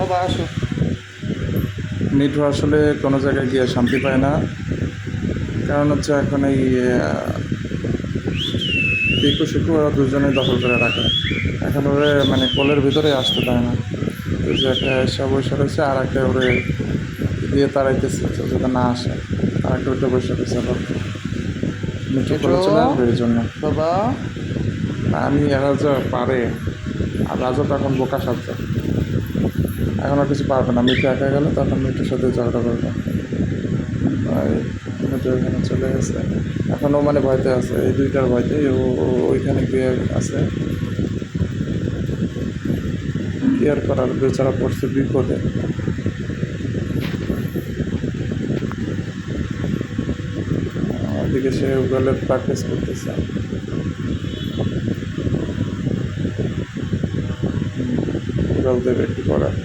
বাবা আসো। মিঠু আসলে কোনো জায়গায় গিয়ে শান্তি পায় না, কারণ হচ্ছে এখন এই পিকু শিকু ওরা দুজনেই দখল করে রাখে। এখন ওরে মানে কোলের ভিতরে আসতে দেয় না। তো যে একটা এসে বসে রয়েছে, আর একটা ওরে দিয়ে তাড়াইতেছে যাতে না আসে। আর একটা ওইটা বসে রয়েছে আবার মিঠু মিঠু কোলে চলে আসবে এই জন্য। বাবা। আমি রাজা পারে, আর রাজা তখন বোকা সাজছে। এখন আর কিছু পারবে না, মিঠু একা গেলে তখন মিঠুর সাথে ঝগড়া করবে। আর মিঠু এখানে চলে গেছে, এখন ও মানে ভয়তে আছে, এই দুইটার ভয়তে ও ওইখানে গিয়ে আছে। কি আর করার, বেচারা পড়ছে বিপদে। ওদিকে সে গুগলের প্র্যাকটিস করতেছে। গুগল দেবে কি করার।